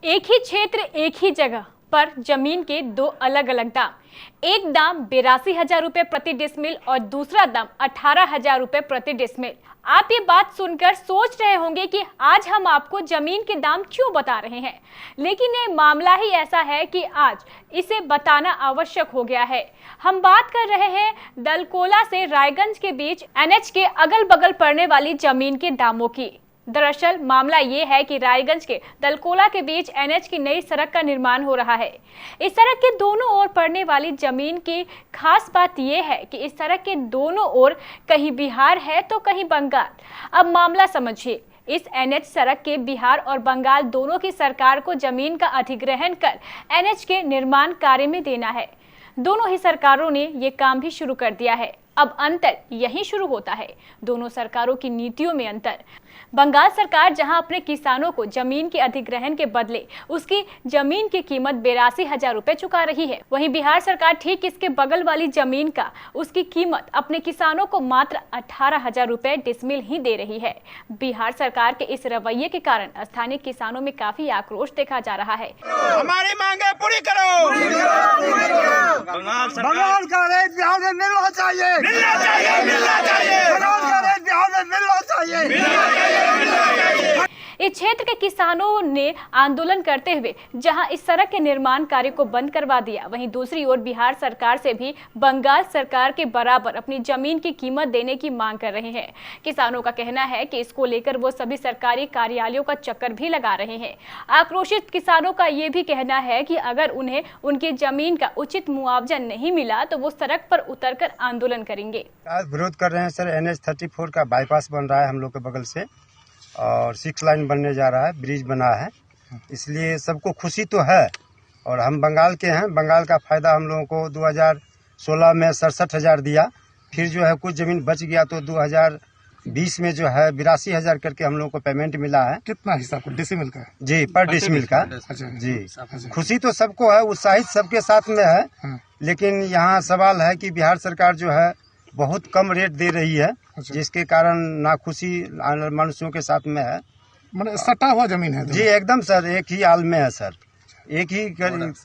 एक ही क्षेत्र एक ही जगह पर जमीन के दो अलग अलग दाम। एक दाम 82,000 रुपए प्रति डिसमिल और दूसरा दाम 18,000 रुपए प्रति डिसमिल। आप ये बात सुनकर सोच रहे होंगे कि आज हम आपको जमीन के दाम क्यों बता रहे हैं, लेकिन ये मामला ही ऐसा है कि आज इसे बताना आवश्यक हो गया है। हम बात कर रहे हैं दलकोला से रायगंज के बीच एनएच के अगल बगल पड़ने वाली जमीन के दामों की। दरअसल मामला ये है कि रायगंज के दलकोला के बीच एनएच की नई सड़क का निर्माण हो रहा है। इस सड़क के दोनों ओर पड़ने वाली जमीन की खास बात यह है कि इस सड़क के दोनों ओर कहीं बिहार है तो कहीं बंगाल। अब मामला समझिए, इस एनएच सड़क के बिहार और बंगाल दोनों की सरकार को जमीन का अधिग्रहण कर एनएच के निर्माण कार्य में देना है। दोनों ही सरकारों ने ये काम भी शुरू कर दिया है। अब अंतर यहीं शुरू होता है, दोनों सरकारों की नीतियों में अंतर। बंगाल सरकार जहां अपने किसानों को जमीन के अधिग्रहण के बदले उसकी जमीन की कीमत 82,000 रुपए चुका रही है, वहीं बिहार सरकार ठीक इसके बगल वाली जमीन का उसकी कीमत अपने किसानों को मात्र 18,000 रुपए डिसमिल ही दे रही है। बिहार सरकार के इस रवैये के कारण स्थानीय किसानों में काफी आक्रोश देखा जा रहा है। हमारी मांगे पूरी करो। बंगाल का रेट बिहार में मिलना चाहिए, मिलना चाहिए, मिलना चाहिए। बंगाल का रेट बिहार में मिलना चाहिए। इस क्षेत्र के किसानों ने आंदोलन करते हुए जहां इस सड़क के निर्माण कार्य को बंद करवा दिया, वहीं दूसरी ओर बिहार सरकार से भी बंगाल सरकार के बराबर अपनी जमीन की कीमत देने की मांग कर रहे हैं। किसानों का कहना है कि इसको लेकर वो सभी सरकारी कार्यालयों का चक्कर भी लगा रहे हैं। आक्रोशित किसानों का ये भी कहना है कि अगर उन्हें उनकी जमीन का उचित मुआवजा नहीं मिला तो वो सड़क पर उतरकर आंदोलन करेंगे। आज विरोध कर रहे हैं सर। NH 34 का बाईपास बन रहा है हम लोग के बगल से और 6 लाइन बनने जा रहा है, ब्रिज बना है, इसलिए सबको खुशी तो है। और हम बंगाल के हैं, बंगाल का फायदा हम लोगों को 2016 में 67,000 दिया, फिर जो है कुछ जमीन बच गया तो 2020 में जो है 82,000 करके हम लोगों को पेमेंट मिला है। कितना हिस्सा डिसमिल का? जी, पर डिसमिल का। जी, खुशी तो सबको है, उत्साहित सबके साथ में है, लेकिन यहाँ सवाल है कि बिहार सरकार जो है बहुत कम रेट दे रही है, जिसके कारण नाखुशी मनुष्यों के साथ में है। मतलब सटा हुआ जमीन है? जी एकदम सर, एक ही आल में है सर, एक ही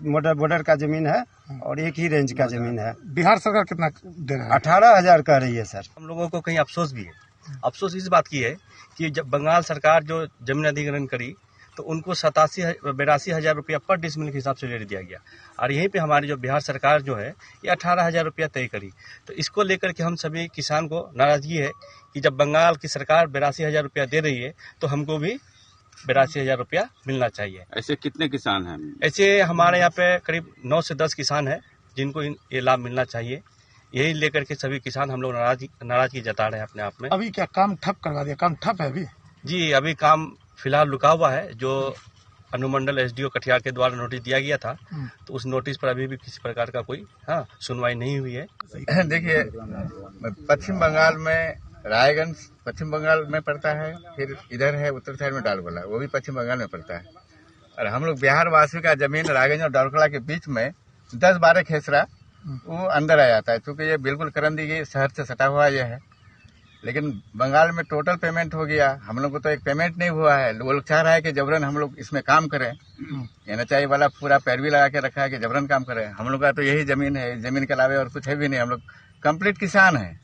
बॉर्डर का जमीन है और एक ही रेंज का जमीन है। बिहार सरकार कितना दे रहा है? 18,000 कह रही है सर। हम लोगों को कहीं अफसोस भी है। अफसोस इस बात की है कि जब बंगाल सरकार जो जमीन अधिग्रहण करी तो उनको 82,000 रुपया पर डिसमिल के हिसाब से रेट दिया गया, और यहीं पे हमारी जो बिहार सरकार जो है ये 18,000 रुपया तय करी। तो इसको लेकर के हम सभी किसान को नाराजगी है कि जब बंगाल की सरकार 82,000 रुपया दे रही है तो हमको भी 82,000 रुपया मिलना चाहिए। ऐसे कितने किसान हैं? ऐसे हमारे यहाँ पे करीब 9 से 10 किसान हैं जिनको ये लाभ मिलना चाहिए। यही लेकर के सभी किसान हम लोग नाराजगी जता रहे हैं अपने आप में। अभी क्या काम ठप करवा दिया? काम ठप है अभी? जी, अभी काम फिलहाल रुका हुआ है। जो अनुमंडल SDO कटिहार के द्वारा नोटिस दिया गया था, तो उस नोटिस पर अभी भी किसी प्रकार का कोई सुनवाई नहीं हुई है। देखिए, पश्चिम बंगाल में रायगंज पश्चिम बंगाल में पड़ता है, फिर इधर है उत्तर साइड में डालकोला, वो भी पश्चिम बंगाल में पड़ता है। और हम लोग बिहार वासी का जमीन रायगंज और डालकोला के बीच में 10-12 खेसरा वो अंदर आ जाता है, क्योंकि ये बिल्कुल करंदी के शहर से सटा हुआ ये है। लेकिन बंगाल में टोटल पेमेंट हो गया, हम लोग को तो एक पेमेंट नहीं हुआ है। वो लोग चाह रहा है कि जबरन हम लोग इसमें काम करें। NHI वाला पूरा पैरवी लगा के रखा है कि जबरन काम करें। हम लोग का तो यही जमीन है, जमीन के अलावा और कुछ है भी नहीं। हम लोग कंप्लीट किसान हैं।